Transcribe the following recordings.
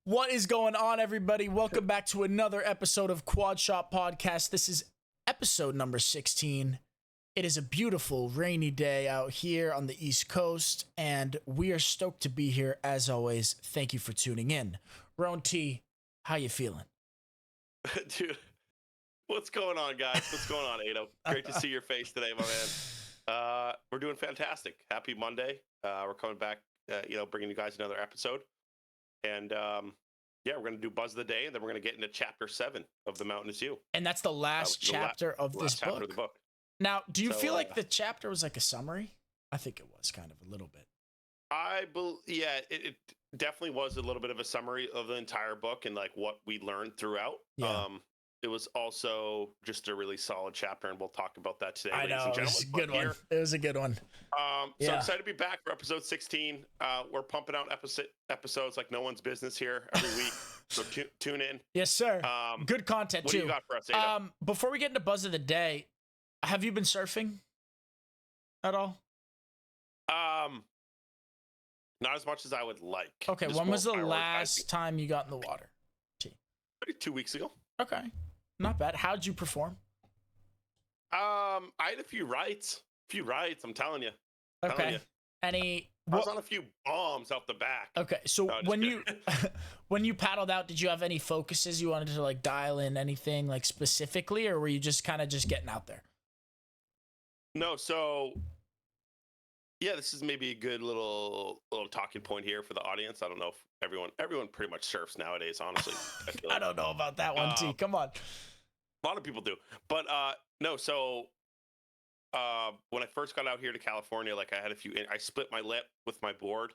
What is going on, everybody? Welcome back to another episode of Quad Shot Podcast. This is episode number 16. It is a beautiful rainy day out here on the East Coast, and we are stoked to be here as always. Thank you for tuning in. Ron T, how you feeling? Dude, what's going on, guys? What's going on, Aidan? Great to see your face today, my man. We're doing fantastic. Happy Monday. We're coming back, bringing you guys another episode. And we're going to do Buzz of the Day, and then we're going to get into Chapter 7 of The Mountain Is You. And that's the last chapter of this book. Of the book. Now, do you feel like the chapter was like a summary? I think it was kind of a little bit. It definitely was a little bit of a summary of the entire book and like what we learned throughout. Yeah. It was also just a really solid chapter, and we'll talk about that today. I know, it was a good one. It was a good one. So excited to be back for episode 16. We're pumping out episodes like no one's business here every week. So tune in. Yes, sir. Good content what too. What do you got for us, Ada? Before we get into Buzz of the Day, have you been surfing at all? Not as much as I would like. Okay, when was the last time you got in the water? Maybe 2 weeks ago. Okay, not bad. How'd you perform? I had a few rights. I'm telling you. Okay. I was on a few bombs out the back. Okay, so when you paddled out, did you have any focuses you wanted to like dial in anything like specifically, or were you just kind of just getting out there? No, so yeah, this is maybe a good little talking point here for the audience. I don't know if everyone pretty much surfs nowadays, honestly. I don't know about that one, T. Come on. A lot of people do. But no, so when I first got out here to California, like I had I split my lip with my board.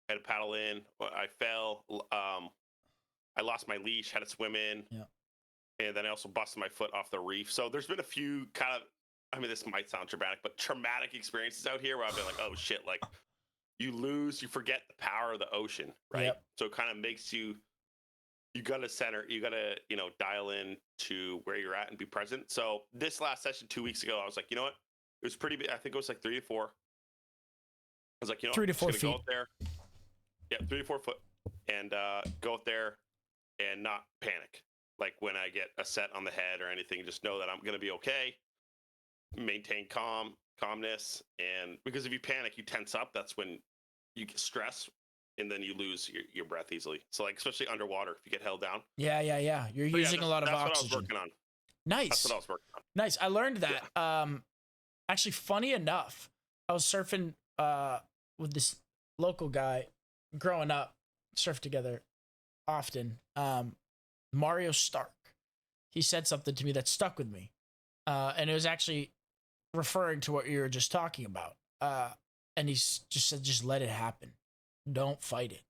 I had to paddle in. I fell. I lost my leash, had to swim in. Yeah. And then I also busted my foot off the reef. So there's been a few this might sound dramatic, but traumatic experiences out here where I've been like, oh shit, like you forget the power of the ocean, right? Yep. So it kind of makes you gotta dial in to where you're at and be present. So this last session 2 weeks ago, I was like, you know what? It was pretty big. I think it was like 3 to 4. I was like, 3 to 4 feet. Go out there. Yeah, 3 to 4 foot, and go out there and not panic. Like when I get a set on the head or anything, just know that I'm gonna be okay. Maintain calmness, and because if you panic, you tense up. That's when you get stress, and then you lose your breath easily. So like especially underwater, if you get held down. Yeah. You're using a lot of oxygen. That's what I was working on. Nice. That's what I was working on. Nice. I learned that. Yeah. Actually, funny enough, I was surfing with this local guy growing up. Surfed together often. Mario Stark. He said something to me that stuck with me, and it was actually referring to what you were just talking about. And he just said, just let it happen. Don't fight it.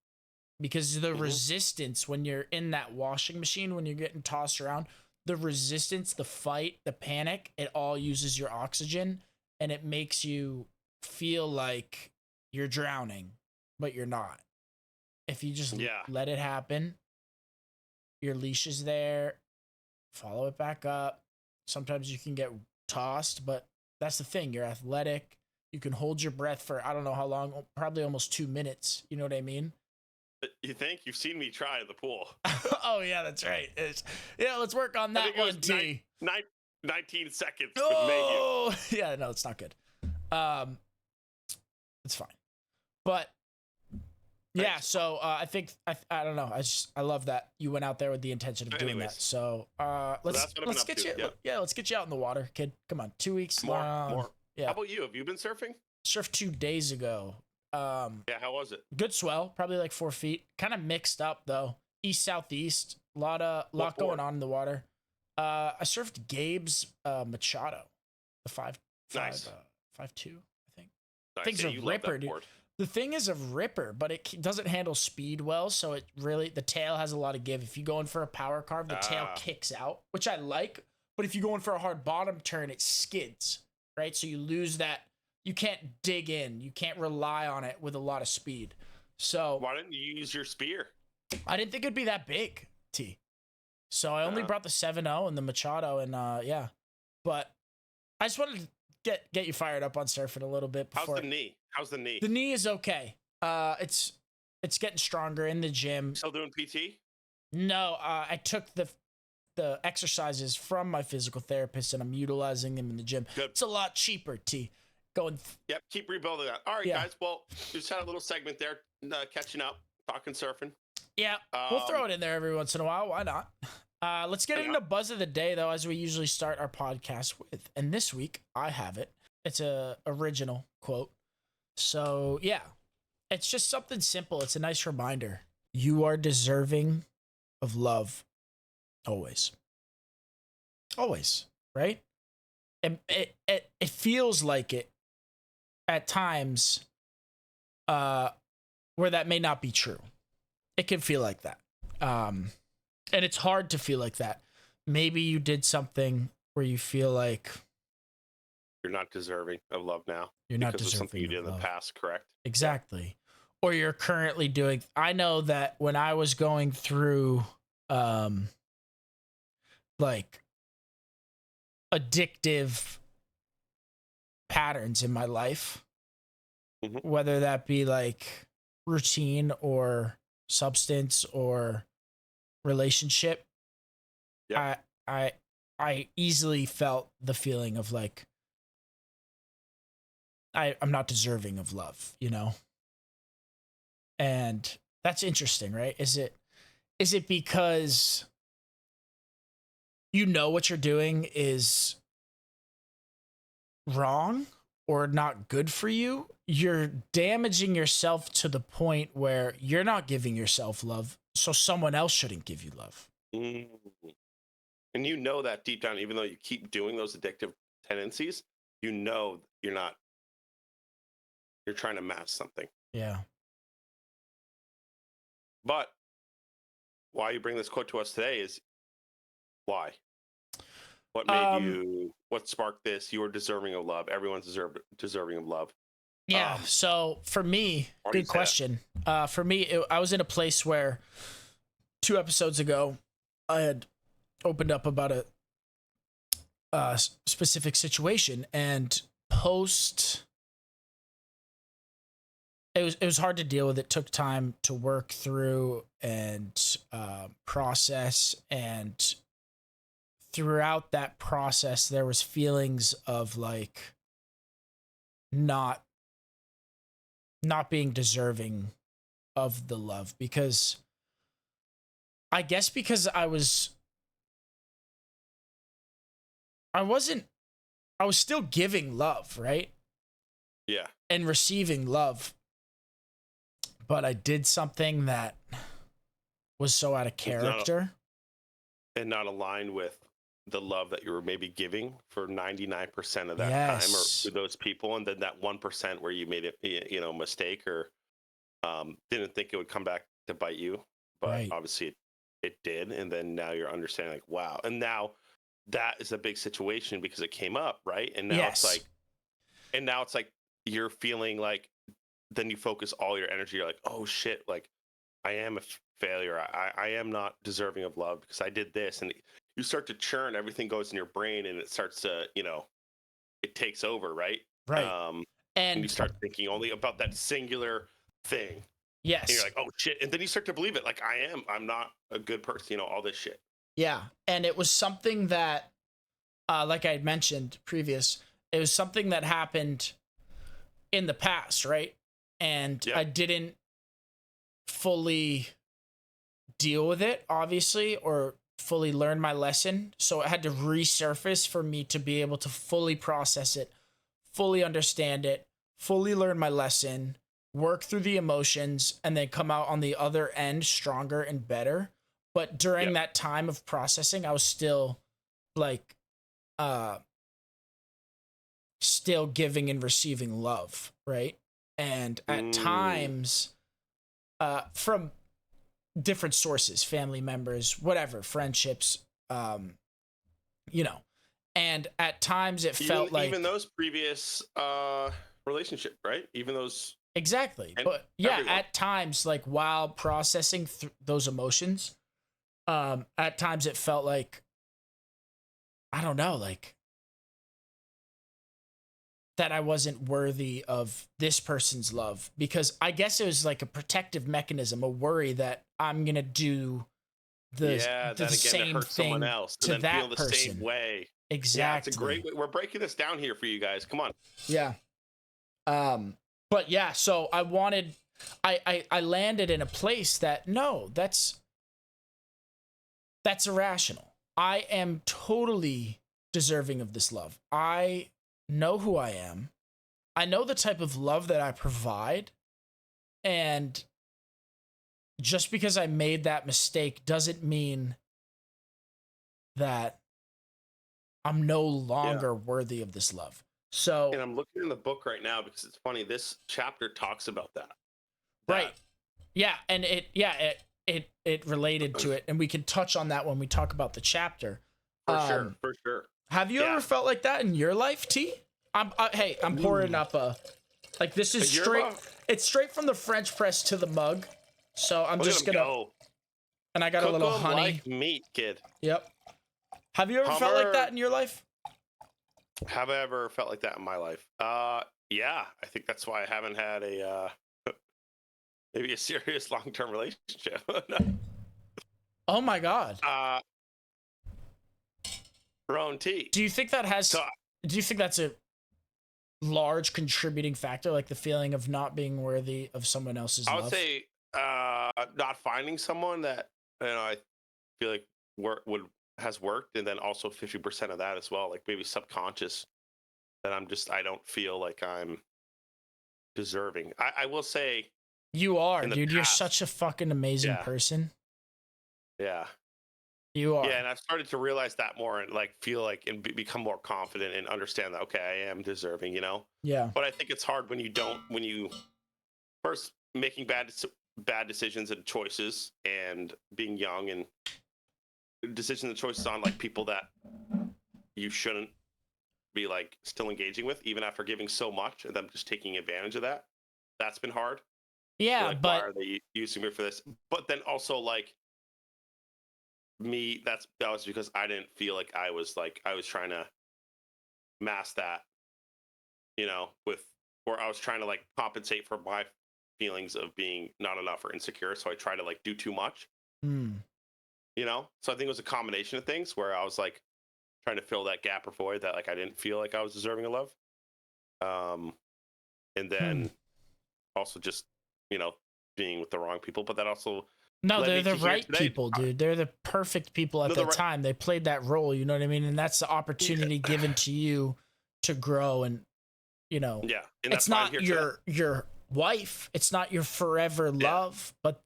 Because the resistance when you're in that washing machine, when you're getting tossed around, the resistance, the fight, the panic, it all uses your oxygen, and it makes you feel like you're drowning, but you're not. If you just let it happen, your leash is there, follow it back up. Sometimes you can get tossed, but that's the thing. You're athletic. You can hold your breath for I don't know how long, probably almost 2 minutes. You know what I mean? You think? You've seen me try at the pool. Oh, yeah, that's right. Let's work on that one, T. 19 seconds. Oh, yeah, no, it's not good. It's fine. But, yeah, so I think, I don't know. I love that you went out there with the intention of doing that. So let's get you, let's get you out in the water, kid. Come on, 2 weeks. More. Yeah. How about you? Have you been surfing? Surfed 2 days ago. Yeah, how was it? Good swell, probably like 4 feet. Kind of mixed up though. East southeast, lot going on in the water. I surfed Gabe's Machado, the 5'2", I think. Nice. Thing's a ripper, dude. The thing is a ripper, but it doesn't handle speed well, so it really the tail has a lot of give. If you go in for a power carve, the tail kicks out, which I like. But if you go in for a hard bottom turn, it skids, right? So you lose that. You can't dig in. You can't rely on it with a lot of speed. So why didn't you use your spear? I didn't think it'd be that big, T. So I only brought the 7.0 and the Machado, and yeah. But I just wanted to get you fired up on surfing a little bit. How's the knee? The knee is okay. It's getting stronger in the gym. Still doing PT? No, I took the exercises from my physical therapist and I'm utilizing them in the gym. Good. It's a lot cheaper, T. Going. Yep. Keep rebuilding that. All right, Yeah. guys. Well, we just had a little segment there, catching up, talking surfing. Yeah, we'll throw it in there every once in a while. Why not? Let's get into buzz of the day, though, as we usually start our podcast with. And this week, I have it. It's a original quote. So, yeah, it's just something simple. It's a nice reminder. You are deserving of love always. Always, right? And it feels like it at times where that may not be true. It can feel like that. And it's hard to feel like that. Maybe you did something where you feel like you're not deserving of love now. You're not because deserving of something you did in the past, correct? Exactly. Or you're currently doing. I know that when I was going through like addictive patterns in my life, whether that be like routine or substance or relationship, I easily felt the feeling of like I'm not deserving of love, you know? And that's interesting, right? Is it because you know what you're doing is wrong or not good for you? You're damaging yourself to the point where you're not giving yourself love, so someone else shouldn't give you love. And you know that deep down, even though you keep doing those addictive tendencies, you know you're trying to mask something. Yeah. But why you bring this quote to us today is why? What made what sparked this? You are deserving of love. Everyone's deserving of love. Yeah. So for me, good question. For me, I was in a place where 2 episodes ago, I had opened up about a specific situation, and it was hard to deal with. It took time to work through and process, and throughout that process, there was feelings of like not being deserving of the love, because I guess because I was still giving love, right? Yeah. And receiving love. But I did something that was so out of character. And not aligned with the love that you were maybe giving for 99% of that time, or to those people. And then that 1% where you made it, mistake, or didn't think it would come back to bite you. But obviously it did. And then now you're understanding like, wow. And now that is a big situation because it came up, right? And now it's like you're feeling like, then you focus all your energy. You're like, oh shit, like I am a failure. I am not deserving of love because I did this. And you start to churn, everything goes in your brain and it starts to, it takes over, right? Right. And you start thinking only about that singular thing. Yes. And you're like, oh shit. And then you start to believe it. Like I'm not a good person, all this shit. Yeah. And it was something that, like I had mentioned previous, it was something that happened in the past, right? And I didn't fully deal with it, obviously, or fully learn my lesson. So it had to resurface for me to be able to fully process it, fully understand it, fully learn my lesson, work through the emotions, and then come out on the other end stronger and better. But during that time of processing, I was still like, still giving and receiving love, right? And at times, from different sources, family members, whatever, friendships, and at times it felt like even those previous relationship, right? Even those exactly. But yeah, everyone. At times, like while processing those emotions, at times it felt like, I don't know, like that I wasn't worthy of this person's love, because I guess it was like a protective mechanism, a worry that I'm going to do Then again, to same hurt someone thing else to and then feel that the person. same way. Yeah, it's a Exactly. great way. We're breaking this down here for you guys. Come on. Yeah. But yeah, so I landed in a place that no, that's irrational. I am totally deserving of this love. I know who I am. I know the type of love that I provide. And just because I made that mistake doesn't mean that I'm no longer worthy of this love. So, and I'm looking in the book right now because it's funny. This chapter talks about that. Right. Yeah, and it related to it, and we can touch on that when we talk about the chapter. For sure. Have you ever felt like that in your life, T? I'm pouring up this is straight. It's straight from the French press to the mug. So I'm just gonna go. And I got a little honey. Like meat, kid. Yep. Have you ever felt like that in your life? Have I ever felt like that in my life? Yeah. I think that's why I haven't had a maybe a serious long-term relationship. Oh my God. Ron T. Do you think that has? Do you think that's a large contributing factor, like the feeling of not being worthy of someone else's love? I would say not finding someone that I feel like has worked, and then also 50% of that as well, like maybe subconscious, that I don't feel like I'm deserving. I will say you are, dude. You're such a fucking amazing person. Yeah. You are. Yeah, and I've started to realize that more and feel like and become more confident and understand that, okay, I am deserving, Yeah. But I think it's hard when you first making bad decisions and choices and being young and decisions and choices on people that you shouldn't be still engaging with, even after giving so much, and them just taking advantage of that. That's been hard. Yeah, but why are they using me for this? But then also me, that was because I didn't feel like I was trying to mask that, or I was trying to compensate for my feelings of being not enough or insecure. So I try to do too much. So I think it was a combination of things where I was trying to fill that gap or void that I didn't feel like I was deserving of love. And then also just, being with the wrong people, but that also they're the right people, dude. They're the perfect people at the time. They played that role, you know what I mean? And that's the opportunity given to you to grow and, it's not your wife, it's not your forever love, but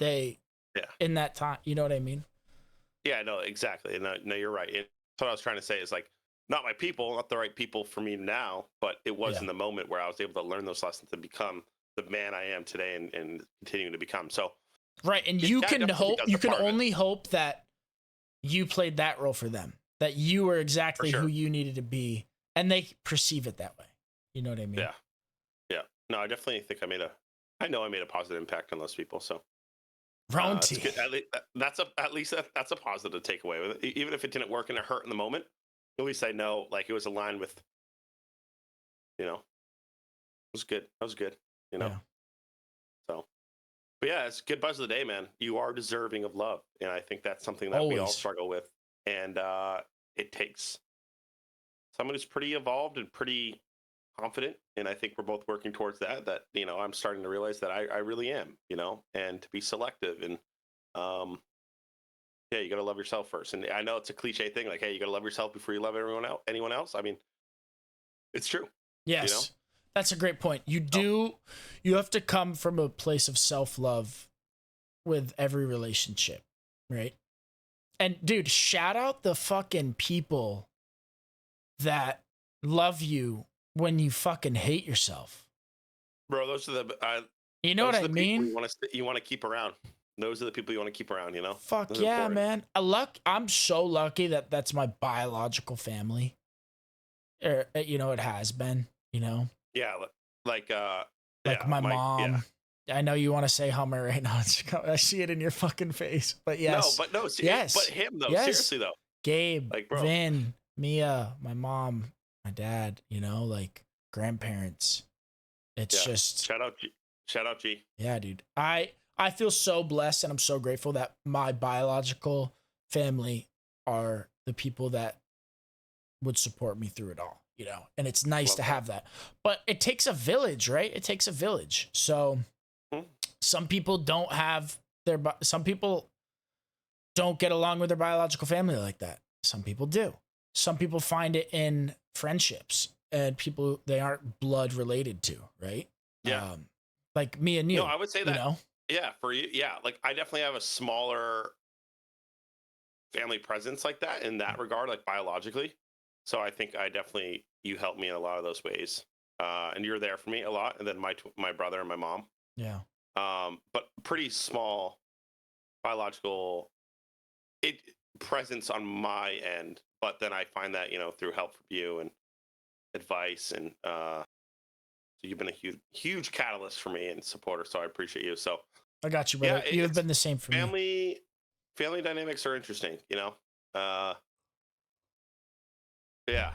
in that time, you know what I mean? Yeah, no, exactly. No, you're right. That's what I was trying to say is not my people, not the right people for me now, but it was in the moment where I was able to learn those lessons to become the man I am today and continuing to become. So, right. And you can only hope that you played that role for them, that you were exactly who you needed to be, and they perceive it that way. You know what I mean? Yeah. Yeah. No, I definitely think I made a positive impact on those people. So, Ronty. That's a positive takeaway with it. Even if it didn't work and it hurt in the moment, at least I know it was aligned with, it was good. That was good, Yeah. So, but yeah, it's good buzz of the day, man. You are deserving of love. And I think that's something that we all struggle with. And it takes someone who's pretty evolved and pretty confident. And I think we're both working towards that, I'm starting to realize that I really am, and to be selective and, yeah, you got to love yourself first. And I know it's a cliche thing, hey, you got to love yourself before you love anyone else. I mean, it's true. Yes. That's a great point. You have to come from a place of self-love with every relationship, right? And dude, shout out the fucking people that love you when you fucking hate yourself. Bro, those are you know what I mean? You want to keep around. Those are the people you want to keep around, Fuck those yeah, man. I'm so lucky that that's my biological family. It has been, Yeah, my mom. Yeah. I know you want to say Hummer right now. I see it in your fucking face. But yes. Yes. But him though. Yes. Seriously though. Gabe, Vin, Mia, my mom, my dad, grandparents. It's just shout out G. Yeah, dude. I feel so blessed and I'm so grateful that my biological family are the people that would support me through it all, you know, and it's nice Love to that. have that. But it takes a village, right? It takes a village. So Mhm. some people don't have some people don't get along with their biological family like that. Some people do. Some people find it in friendships and people they aren't blood related to, right? Yeah. Like me and No, you, I would say you that. know? Yeah, for you. Yeah, like I definitely have a smaller family presence like that in that regard, like biologically. So I think I definitely you helped me in a lot of those ways, and you're there for me a lot. And then my brother and my mom, Yeah. but pretty small biological it presence on my end. But then I find that through help from you and advice, and so you've been a huge catalyst for me and supporter. So I appreciate you. So I got you, yeah, brother. You have it's been the same for me. family dynamics are interesting. Uh, yeah,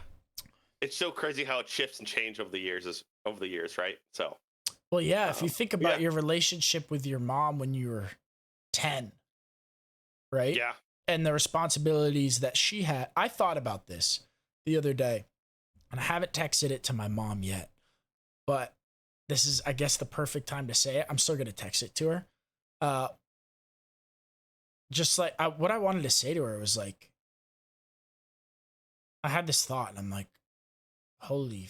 it's so crazy how it shifts and changes over the years, right? So, Well, yeah, if you think yeah, about your relationship with your mom when you were 10, right? yeah, And the responsibilities that she had. I thought about this the other day, and I haven't texted it to my mom yet, but this is, I guess, the perfect time to say it. I'm still going to text it to her. Uh, just like what I wanted to say to her was like, I had this thought, and I'm like, holy,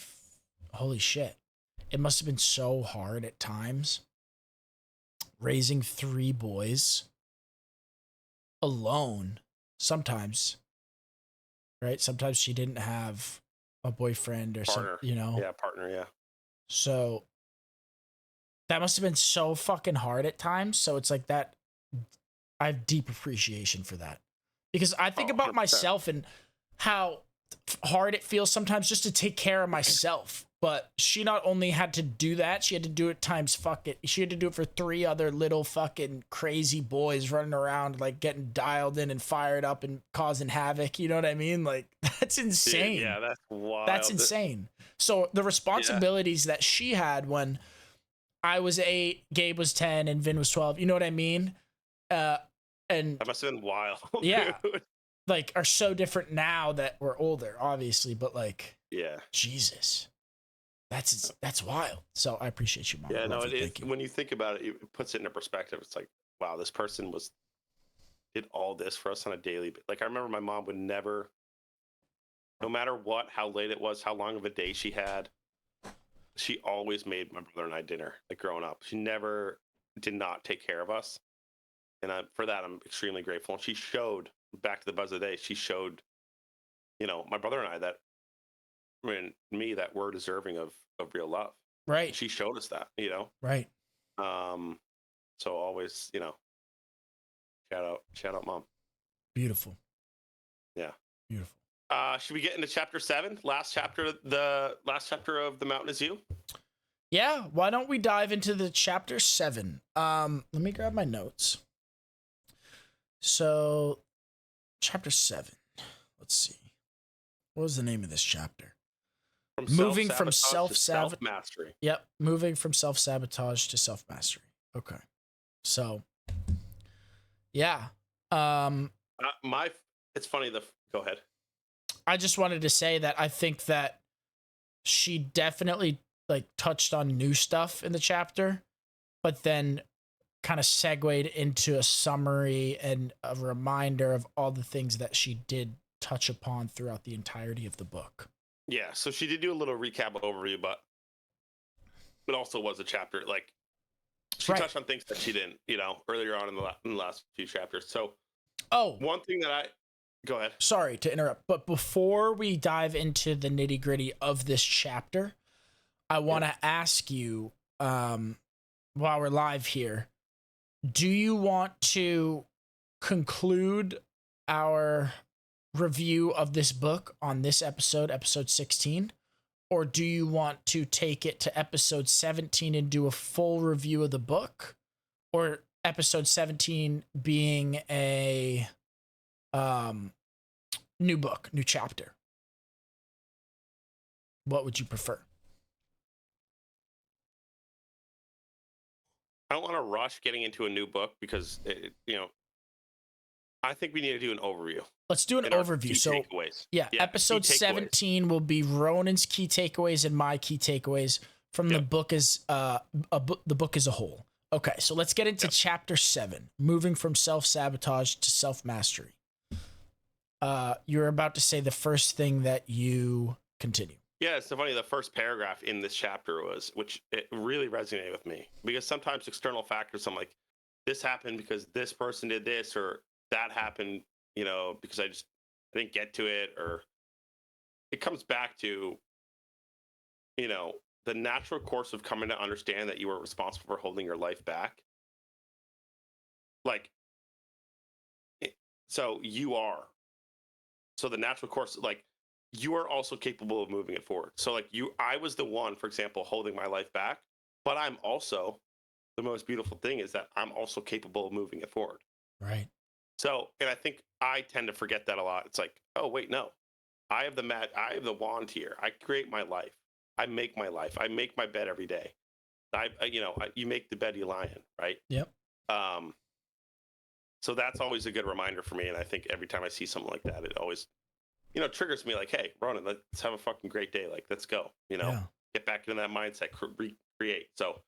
holy shit. It must have been so hard at times raising 3 boys alone sometimes, right? Sometimes she didn't have a boyfriend or some, partner, you know. yeah, partner, yeah, So that must have been so fucking hard at times. So it's like that I have deep appreciation for that. Because I think oh, about 100%. myself and how hard it feels sometimes just to take care of myself. But she not only had to do that, she had to do it times fuck it. She had to do it for 3 other little fucking crazy boys running around, like getting dialed in and fired up and causing havoc. You know what I mean? Like, that's Dude, insane. yeah, that's That's wild. insane. So the Yeah, responsibilities that she had when I was 8, Gabe was 10, and Vin was 12, you know what I mean? Uh, that and must have been wild, yeah, dude. like are so different now that we're older, obviously, but like, Yeah, Jesus, that's wild. So I appreciate you, mom. yeah, I no, love you. it is. Thank you. When you think about it, it puts it into perspective. It's like, wow, this person did all this for us on a daily. Like I remember my mom would never, no matter what, how late it was, how long of a day she had, she always made my brother and I dinner. Like growing up, she never did not take care of us, and for that I'm extremely grateful. And she showed, back to the buzz of the day, she showed, my brother and I that, I mean, me, that we're deserving of real love. And Right, she showed us that, right. Um, so always, shout out, mom. Beautiful, Yeah. beautiful. Should we get into chapter 7? The last chapter of The Mountain Is You. Yeah, why don't we dive into the chapter 7? Let me grab my notes. So, chapter 7. Let's see. What was the name of this chapter? From self Moving from sabotage to self self sabotage. mastery. Yep, moving from self sabotage to self mastery. Okay. So, yeah. Um My, it's funny. Go ahead. I just wanted to say that I think that she definitely like touched on new stuff in the chapter, but then kind of segued into a summary and a reminder of all the things that she did touch upon throughout the entirety of the book. Yeah. So she did do a little recap overview, but it also was a chapter. Like she Right. touched on things that she didn't, earlier on in the last few chapters. So Oh, one thing that go ahead. sorry to interrupt, but before we dive into the nitty gritty of this chapter, I Yeah. want to ask you, while we're live here, do you want to conclude our review of this book on this episode 16? Or do you want to take it to episode 17 and do a full review of the book? Or episode 17 being a new book, new chapter? What would you prefer? I don't want to rush getting into a new book because I think we need to do an overview. Let's do an in our overview. key So takeaways. yeah, key episode takeaways. 17 will be Ronan's key takeaways and my key takeaways from the book as the book as a whole. Okay, so let's get into chapter 7, moving from self-sabotage to self-mastery. You're about to say the first thing that you continue. Yeah, it's so funny. The first paragraph in this chapter was, which it really resonated with me, because sometimes external factors, I'm like, this happened because this person did this, or that happened, because I didn't get to it, or it comes back to, the natural course of coming to understand that you are responsible for holding your life back. Like, so you are. So the natural course, like, you are also capable of moving it forward. So like I was the one, for example, holding my life back, but I'm also, the most beautiful thing is that I'm also capable of moving it forward. Right. So, and I think I tend to forget that a lot. It's like, oh wait, no, I have the wand here. I create my life. I make my life. I make my bed every day. You make the bed you lie in, right? Yep. So that's always a good reminder for me. And I think every time I see something like that, it always, triggers me like, hey, Ronan, let's have a fucking great day. Like, let's go, get back into that mindset, recreate. So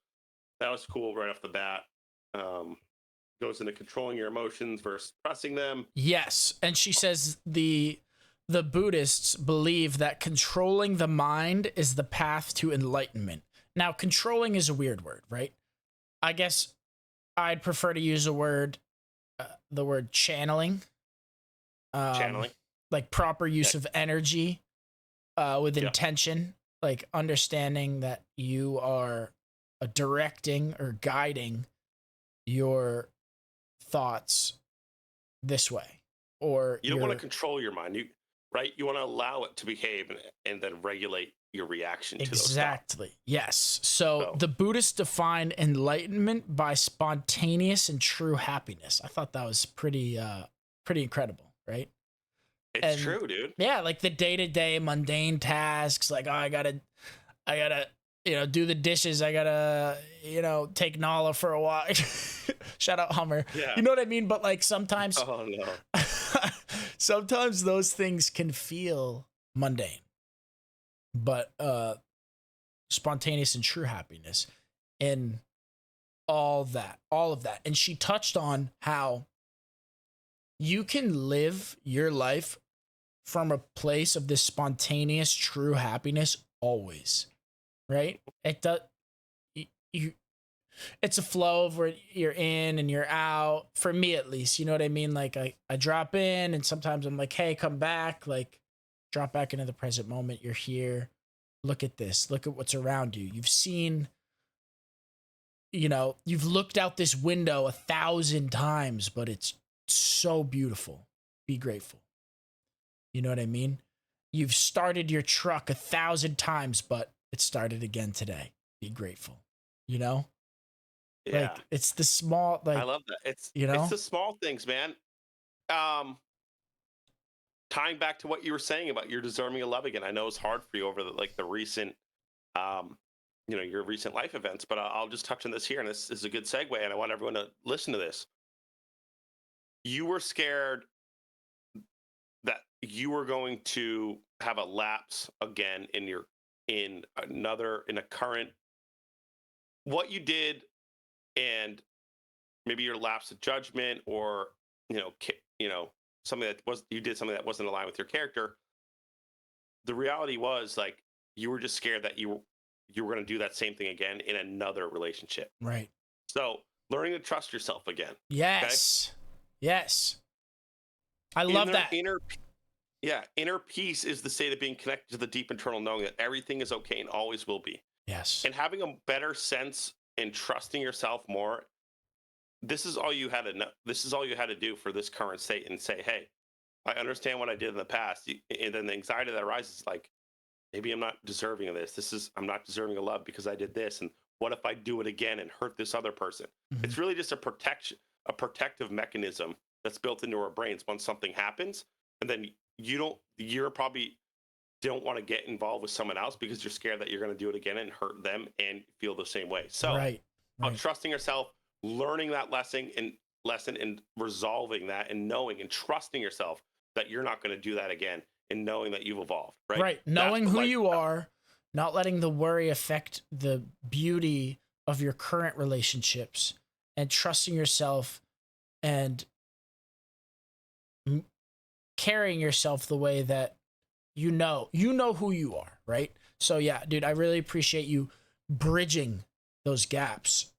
that was cool right off the bat. Goes into controlling your emotions versus suppressing them. Yes. And she says the Buddhists believe that controlling the mind is the path to enlightenment. Now, controlling is a weird word, right? I guess I'd prefer to use the word channeling. Channeling. Like proper use of energy with intention, like understanding that you are directing or guiding your thoughts this way. Or you don't want to control your mind, right? You want to allow it to behave and then regulate your reaction to those thoughts. Exactly. Yes. So the Buddhists define enlightenment by spontaneous and true happiness. I thought that was pretty incredible, right? It's true, dude. Yeah, like the day-to-day mundane tasks, like, oh, I gotta, do the dishes. I gotta, take Nala for a walk. Shout out Hummer. Yeah. You know what I mean? But like sometimes, oh no, sometimes those things can feel mundane, but spontaneous and true happiness, and all of that. And she touched on how you can live your life from a place of this spontaneous, true happiness always, right? It does. It's a flow of where you're in and you're out. For me, at least, you know what I mean. Like I drop in, and sometimes I'm like, hey, come back. Like, drop back into the present moment. You're here. Look at this. Look at what's around you. You've seen. You've looked out this window 1,000 times, but it's so beautiful. Be grateful. You know what I mean? You've started your truck 1,000 times, but it started again today. Be grateful. Yeah. Like, it's the small, like, I love that. It's the small things, man. Tying back to what you were saying about you're deserving of love again. I know it's hard for you over the recent, your recent life events, but I'll just touch on this here. And this is a good segue. And I want everyone to listen to this. You were scared that you were going to have a lapse again in a current, what you did, and maybe your lapse of judgment, or something you did something that wasn't aligned with your character. The reality was, like, you were just scared that you were going to do that same thing again in another relationship. Right. So learning to trust yourself again. Yes. Okay? Yes. I love that. Inner peace is the state of being connected to the deep internal knowing that everything is okay and always will be. Yes. And having a better sense and trusting yourself more. This is all you had to know. This is all you had to do for this current state, and say, hey, I understand what I did in the past. And then the anxiety that arises, like, maybe I'm not deserving of this. I'm not deserving of love because I did this. And what if I do it again and hurt this other person? Mm-hmm. It's really just a protective mechanism that's built into our brains once something happens. And then you probably don't want to get involved with someone else because you're scared that you're going to do it again and hurt them and feel the same way. So right. Trusting yourself, learning that lesson, and lesson in resolving that and knowing and trusting yourself that you're not going to do that again, and knowing that you've evolved, right? Right. Knowing who you are, not letting the worry affect the beauty of your current relationships, and trusting yourself and carrying yourself the way that you know who you are, right? So yeah, dude, I really appreciate you bridging those gaps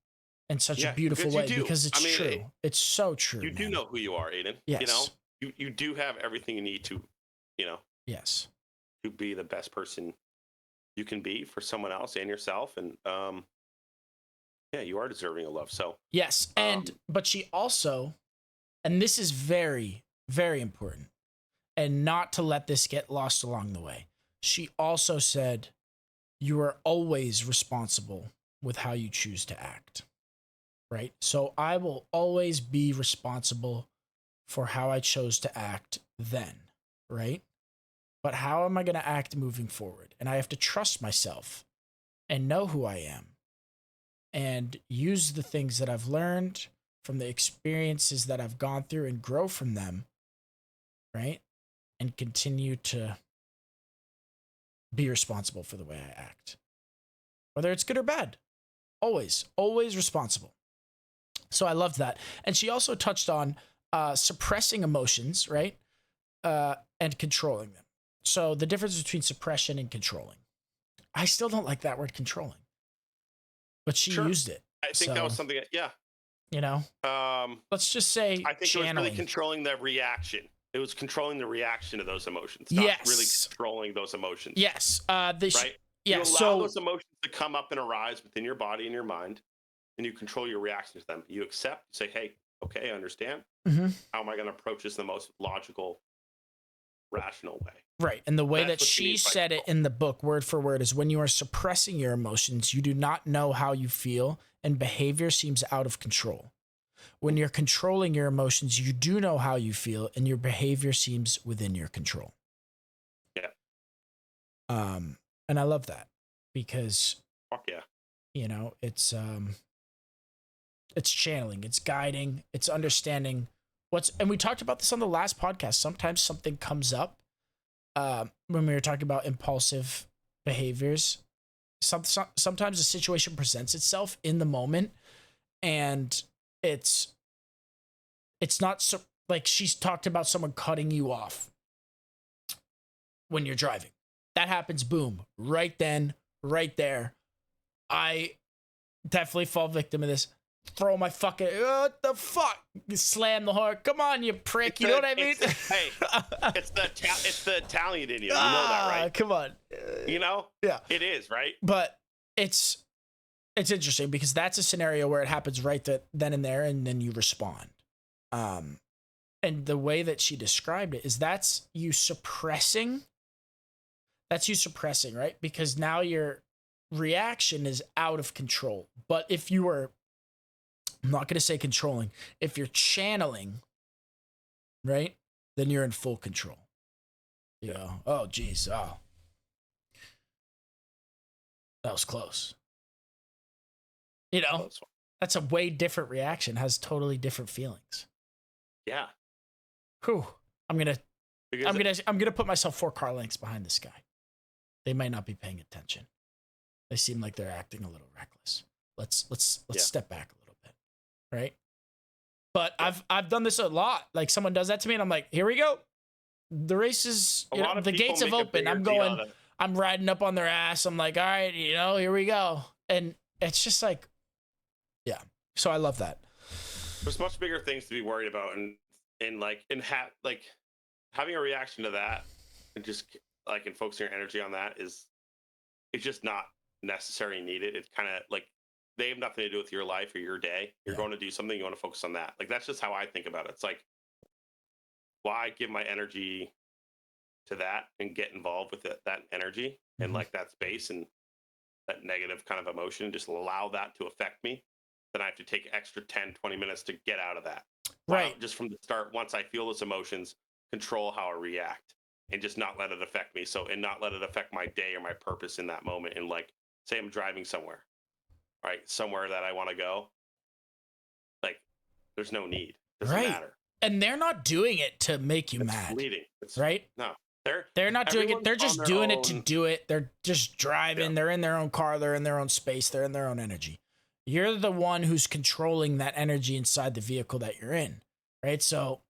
in such a beautiful way, because it's true. It's so true. You do know who you are, Aidan. Yes. You know, you do have everything you need to, you know, yes, to be the best person you can be for someone else and yourself. And yeah, you are deserving of love. So yes. And but she also, and this is very, very important, and not to let this get lost along the way, she also said you are always responsible with how you choose to act, right? So I will always be responsible for how I chose to act then, right? But how am I going to act moving forward? And I have to trust myself and know who I am and use the things that I've learned from the experiences that I've gone through and grow from them, right? And continue to be responsible for the way I act, whether it's good or bad. Always responsible. So I loved that. And she also touched on suppressing emotions, right? And controlling them. So the difference between suppression and controlling. I still don't like that word controlling, but she used it. I think that was something, yeah. You know, let's just say I think channeling. it was really controlling the reaction. It was controlling the reaction to those emotions, not really controlling those emotions. Yes. Right? Yeah, you allow those emotions to come up and arise within your body and your mind, and you control your reaction to them. You accept, say, hey, okay, I understand. Mm-hmm. How am I going to approach this in the most logical, rational way? Right. And the way that she said it in the book, word for word, is when you are suppressing your emotions, you do not know how you feel, and behavior seems out of control. When you're controlling your emotions, you do know how you feel, and your behavior seems within your control. Yeah. And I love that, because, fuck yeah, you know, it's channeling, it's guiding, it's understanding and we talked about this on the last podcast. Sometimes something comes up when we were talking about impulsive behaviors. Sometimes a situation presents itself in the moment, and it's not so, like she's talked about someone cutting you off when you're driving. That happens, boom, right then, right there. I definitely fall victim of this. Throw my fucking, what the fuck? Slam the horn. Come on, you prick. You know what I mean? Hey, it's the Italian in you. You know that, right? Come on. You know? Yeah. It is, right? But it's interesting, because that's a scenario where it happens right then and there, and then you respond. And the way that she described it is that's you suppressing, right? Because now your reaction is out of control. But if you were, I'm not going to say controlling, if you're channeling, right, then you're in full control. You know, oh, geez, oh, that was close. You know, that's a way different reaction, has totally different feelings. Yeah. Whew. I'm gonna put myself 4 car lengths behind this guy. They might not be paying attention. They seem like they're acting a little reckless. Let's step back a little bit, right? But I've done this a lot. Like, someone does that to me, and I'm like, here we go. The race is, the gates have opened. I'm riding up on their ass. I'm like, all right, here we go. And it's just like, yeah. So I love that. There's much bigger things to be worried about, and having a reaction to that, and just and focusing your energy on that it's just not necessary and needed. It's kind of like they have nothing to do with your life or your day. You're going to do something, you want to focus on that. Like, that's just how I think about it. It's like, why give my energy to that and get involved with that energy and that space and that negative kind of emotion, just allow that to affect me? Then I have to take extra 10-20 minutes to get out of that. Right. Just from the start, once I feel those emotions, control how I react and just not let it affect me. And not let it affect my day or my purpose in that moment. And say I'm driving somewhere, right? Somewhere that I want to go. There's no need. Doesn't Right. matter. And they're not doing it to make you It's mad. fleeting. Right? No. They're not doing it. They're Everyone's just on their doing it own- to do it. They're just driving. Yeah. They're in their own car. They're in their own space. They're in their own energy. You're the one who's controlling that energy inside the vehicle that you're in. Right? So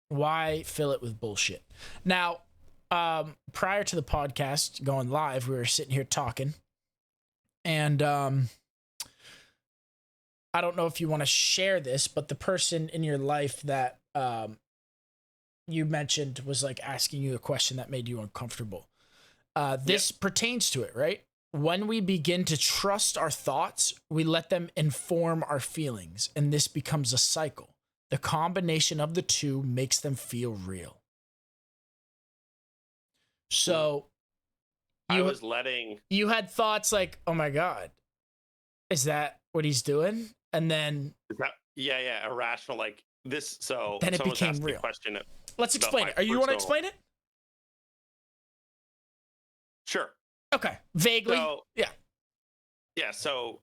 why fill it with bullshit? Now, prior to the podcast going live, we were sitting here talking. And I don't know if you want to share this, but the person in your life that you mentioned was like asking you a question that made you uncomfortable. This pertains to it, right? When we begin to trust our thoughts, we let them inform our feelings, and this becomes a cycle. The combination of the two makes them feel real. So you had thoughts like, oh my God, is that what he's doing? And then irrational, like this. So then it became real. Let's explain it. You want to explain it? Sure. Okay. Vaguely. So, yeah. Yeah. So,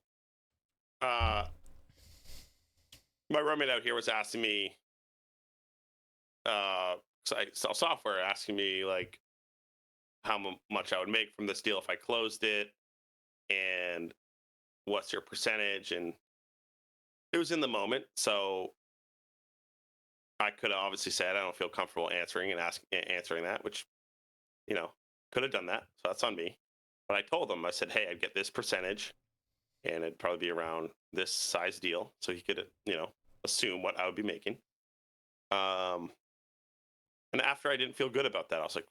my roommate out here was asking me, so I sell software, asking me like how much I would make from this deal if I closed it, and what's your percentage. And it was in the moment, so I could have obviously said I don't feel comfortable answering that, which, could have done that. So that's on me. But I told him, I said, hey, I'd get this percentage, and it'd probably be around this size deal, so he could, assume what I would be making. And after I didn't feel good about that, I was like,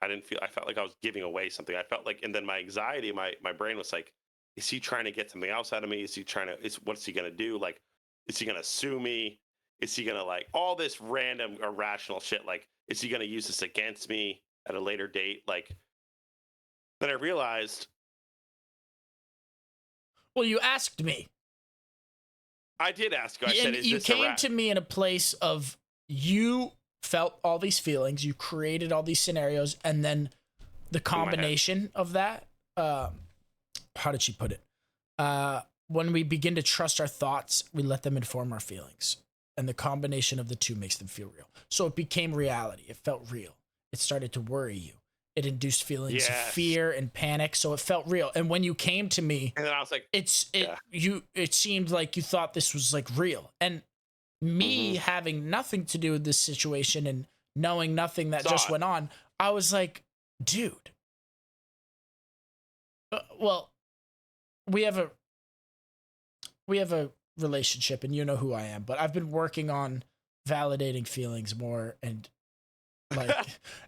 I felt like I was giving away something. I felt like, and then my anxiety, my brain was like, is he trying to get something else out of me? What's he going to do? Like, is he going to sue me? Is he going to like all this random irrational shit? Like, is he going to use this against me at a later date? Like, then I realized. Well, you asked me. I did ask you. I said, is you this came to me in a place of you felt all these feelings, you created all these scenarios, and then the combination of that, how did she put it? When we begin to trust our thoughts, we let them inform our feelings. And the combination of the two makes them feel real. So it became reality. It felt real. It started to worry you. It induced feelings of fear and panic. So it felt real. And when you came to me, and then I was like, it seemed like you thought this was like real. And me having nothing to do with this situation and knowing nothing that just went on, I was like, dude, well, we have a relationship, and you know who I am, but I've been working on validating feelings more, and like,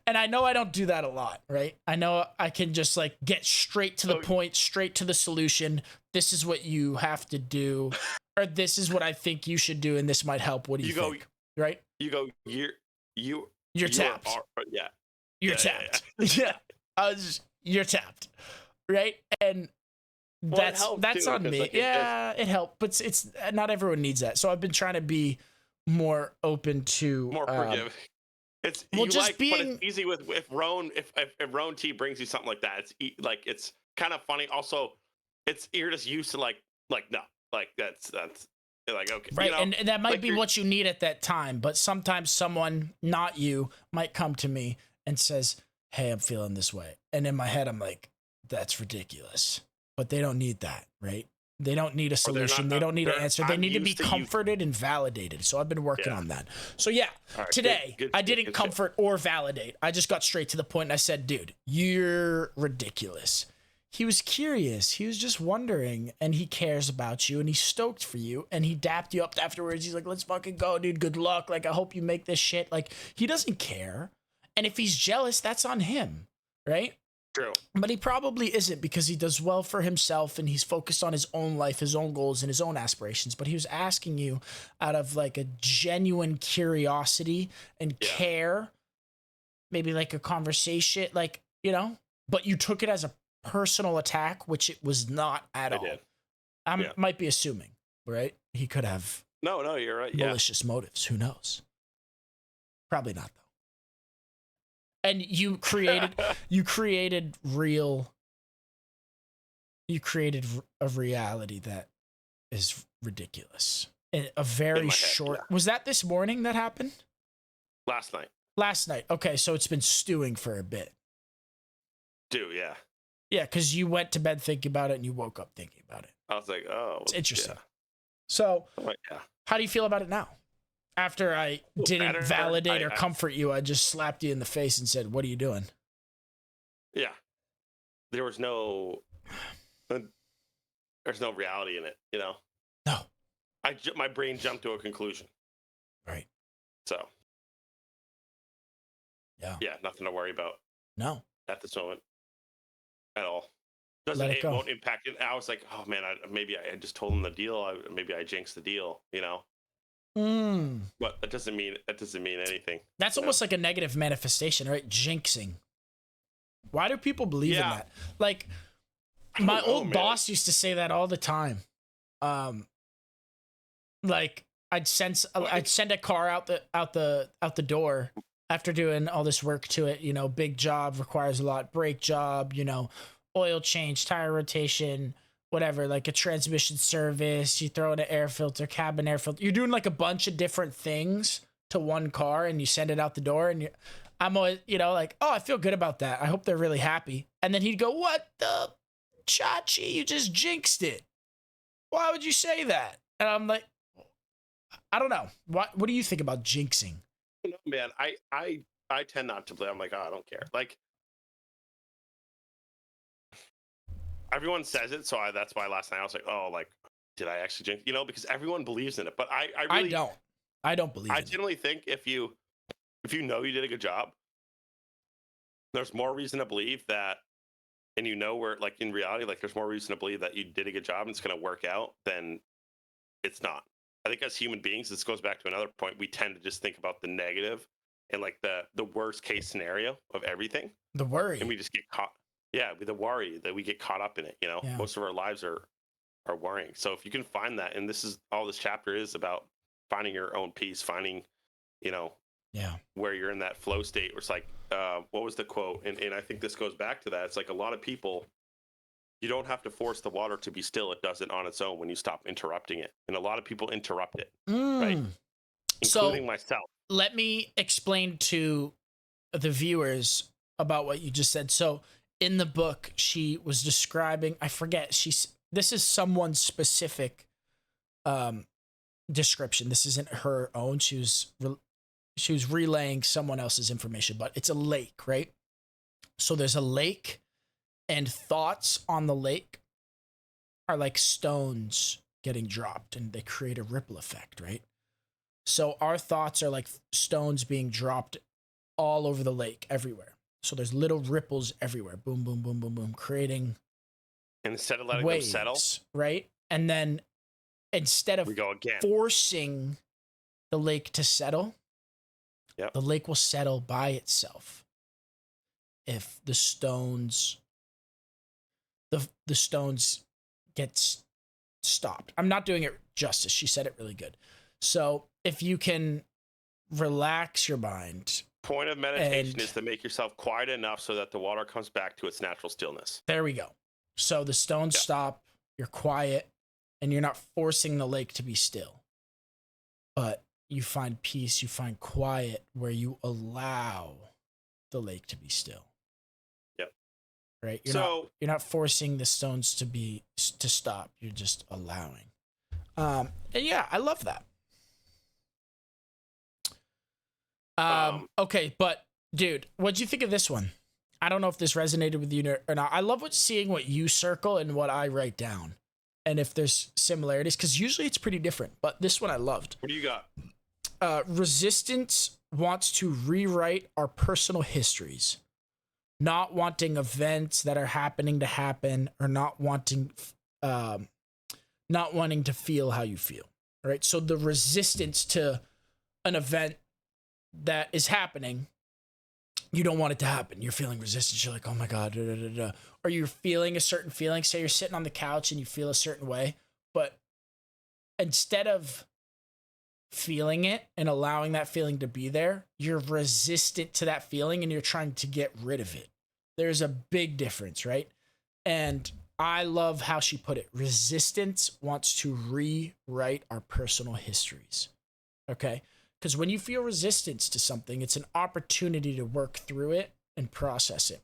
and I know I don't do that a lot, right? I know I can just like get straight to the point, straight to the solution. This is what you have to do, or this is what I think you should do, and this might help. What do you think? Right? You go, you're tapped. You're tapped. Yeah. You're tapped. Right? And that's on me. Like, it helped, but it's not everyone needs that. So I've been trying to be more open to more forgiving. It's well, just but it's easy with if Roan T brings you something like that. It's kind of funny. Also, you're just used to like no, like that's you're like, okay, right, and that might be what you need at that time. But sometimes someone, not you, might come to me and says, "Hey, I'm feeling this way," and in my head, I'm like, "That's ridiculous." But they don't need that, right? They don't need a solution. They don't need an answer. They need to be comforted and validated. So I've been working on that. So yeah, today I didn't comfort or validate. I just got straight to the point and I said, dude, you're ridiculous. He was curious. He was just wondering, and he cares about you, and he's stoked for you, and he dapped you up afterwards. He's like, let's fucking go, dude. Good luck. Like, I hope you make this shit. Like, he doesn't care. And if he's jealous, that's on him, right? True. But he probably isn't, because he does well for himself and he's focused on his own life, his own goals, and his own aspirations. But he was asking you out of like a genuine curiosity and care, maybe like a conversation, like, but you took it as a personal attack, which it was not at all. I might be assuming, right? He could have no, you're right. Malicious motives. Who knows? Probably not, though. And you created a reality that is ridiculous. a very my head, short. yeah. Was that this morning that happened? Last night. Last night. Okay, so it's been stewing for a bit. Yeah. Yeah, because you went to bed thinking about it and you woke up thinking about it. I was like, oh. It's interesting. Yeah. So, Yeah. how do you feel about it now? After I didn't validate or comfort you, I just slapped you in the face and said, what are you doing? Yeah. There's no reality in it, you know? No. My brain jumped to a conclusion. Right. So. Yeah. Yeah, nothing to worry about. No. At this moment. At all. It won't impact it. I was like, oh man, maybe I just told him the deal. Maybe I jinxed the deal, you know? But that doesn't mean anything. That's almost like a negative manifestation, right? Jinxing. Why do people believe in that? Like, my old boss used to say that all the time. Like I'd send a car out the door after doing all this work to it. You know, big job, requires a lot, brake job, you know, oil change, tire rotation, whatever, like a transmission service, you throw in an air filter, cabin air filter. You're doing like a bunch of different things to one car and you send it out the door and I'm always, you know, like, oh, I feel good about that. I hope they're really happy. And then he'd go, what the Chachi? You just jinxed it. Why would you say that? And I'm like, I don't know. What do you think about jinxing? You know, man, I tend not to play. I'm like, oh, I don't care. Like, everyone says it, so that's why last night I was like, oh, like, did I actually jinx? You know, because everyone believes in it, but I really I don't believe. I generally think if you know you did a good job, there's more reason to believe that, and you know where, like in reality, like there's more reason to believe that you did a good job and it's going to work out than it's not. I think as human beings, this goes back to another point. We tend to just think about the negative and like the worst case scenario of everything. The worry, and we just get caught. Yeah, with the worry that we get caught up in it, you know. Yeah. Most of our lives are worrying. So if you can find that, and this is all this chapter is about, finding your own peace, finding, you know, where you're in that flow state. Where it's like, what was the quote? And I think this goes back to that. It's like a lot of people, you don't have to force the water to be still. It does it on its own when you stop interrupting it. And a lot of people interrupt it, right? Including myself. Let me explain to the viewers about what you just said. So, in the book, she was describing, I forget, this is someone's specific description. This isn't her own. She was relaying someone else's information, but it's a lake, right? So there's a lake, and thoughts on the lake are like stones getting dropped, and they create a ripple effect, right? So our thoughts are like stones being dropped all over the lake, everywhere. So there's little ripples everywhere. Boom, boom, boom, boom, boom, creating and instead of letting waves, them settle, right? And then instead of forcing the lake to settle, the lake will settle by itself if the stones get stopped. I'm not doing it justice. She said it really good. So if you can relax your mind. Point of meditation is to make yourself quiet enough so that the water comes back to its natural stillness. There we go. So the stones stop, you're quiet, and you're not forcing the lake to be still. But you find peace, you find quiet where you allow the lake to be still. Yep. Right? You're not forcing the stones to stop. You're just allowing. And yeah, I love that. Okay, but dude, what'd you think of this one? I don't know if this resonated with you or not. I love seeing what you circle and what I write down, and if there's similarities, because usually it's pretty different. But this one I loved. What do you got? Resistance wants to rewrite our personal histories, not wanting events that are happening to happen, or not wanting to feel how you feel. Right. So the resistance to an event that is happening, you don't want it to happen. You're feeling resistance. You're like, oh my God, da, da, da, da. Or you're feeling a certain feeling. Say you're sitting on the couch and you feel a certain way, but instead of feeling it and allowing that feeling to be there, you're resistant to that feeling and you're trying to get rid of it. There's a big difference, right? And I love how she put it. Resistance wants to rewrite our personal histories. Okay? Because when you feel resistance to something, it's an opportunity to work through it and process it.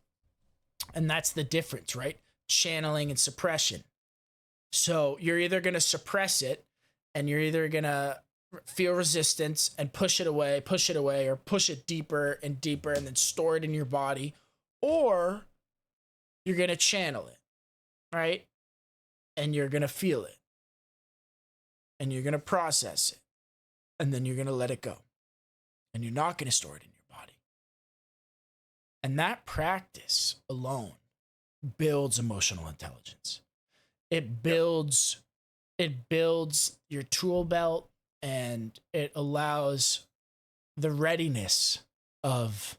And that's the difference, right? Channeling and suppression. So you're either going to suppress it, and you're either going to feel resistance and push it away, or push it deeper and deeper and then store it in your body, or you're going to channel it, right? And you're going to feel it, and you're going to process it, and then you're going to let it go, and you're not going to store it in your body. And that practice alone builds emotional intelligence. It builds your tool belt, and it allows the readiness of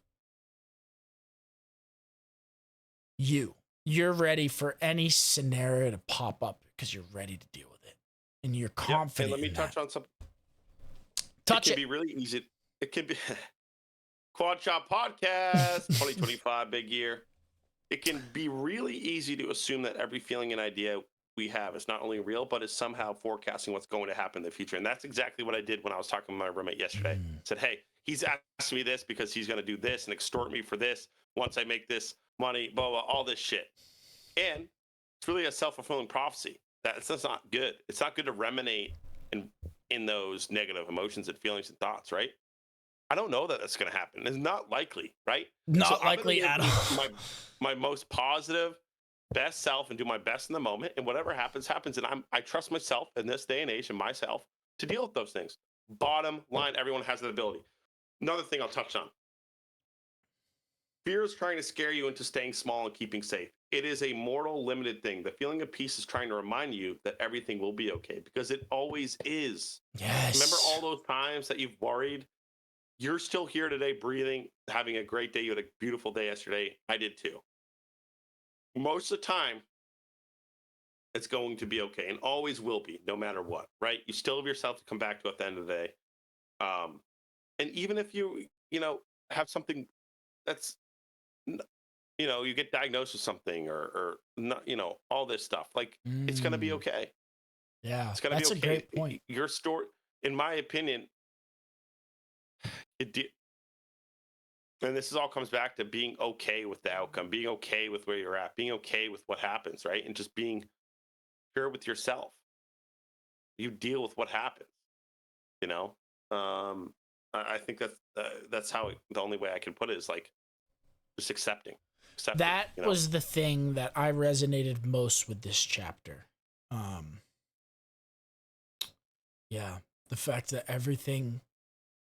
you. You're ready for any scenario to pop up because you're ready to deal with it, and you're confident. And let me touch on something. Touch it. It can be really easy. It can be Quad Shop Podcast 2025, big year. It can be really easy to assume that every feeling and idea we have is not only real, but is somehow forecasting what's going to happen in the future. And that's exactly what I did when I was talking with my roommate yesterday. I said, hey, he's asking me this because he's going to do this and extort me for this once I make this money, blah, blah, all this shit. And it's really a self-fulfilling prophecy. That's not good. It's not good to ruminate in those negative emotions and feelings and thoughts, right? I don't know that that's going to happen. It's not likely, right? Not likely at all. My most positive, best self, and do my best in the moment, and whatever happens, happens. And I trust myself in this day and age and myself to deal with those things. Bottom line, everyone has that ability. Another thing I'll touch on. Fear is trying to scare you into staying small and keeping safe. It is a mortal, limited thing. The feeling of peace is trying to remind you that everything will be okay, because it always is. Yes. Remember all those times that you've worried? You're still here today, breathing, having a great day. You had a beautiful day yesterday. I did too. Most of the time, it's going to be okay, and always will be, no matter what, right? You still have yourself to come back to at the end of the day. And even if you have something that's, you get diagnosed with something or not, all this stuff, like it's going to be okay. Yeah, it's going to be okay. That's a great point. Your story, in my opinion, and this all comes back to being okay with the outcome, being okay with where you're at, being okay with what happens, right? And just being fair with yourself. You deal with what happens, I think that's how the only way I can put it is like just accepting. That was the thing that I resonated most with this chapter. Yeah, the fact that everything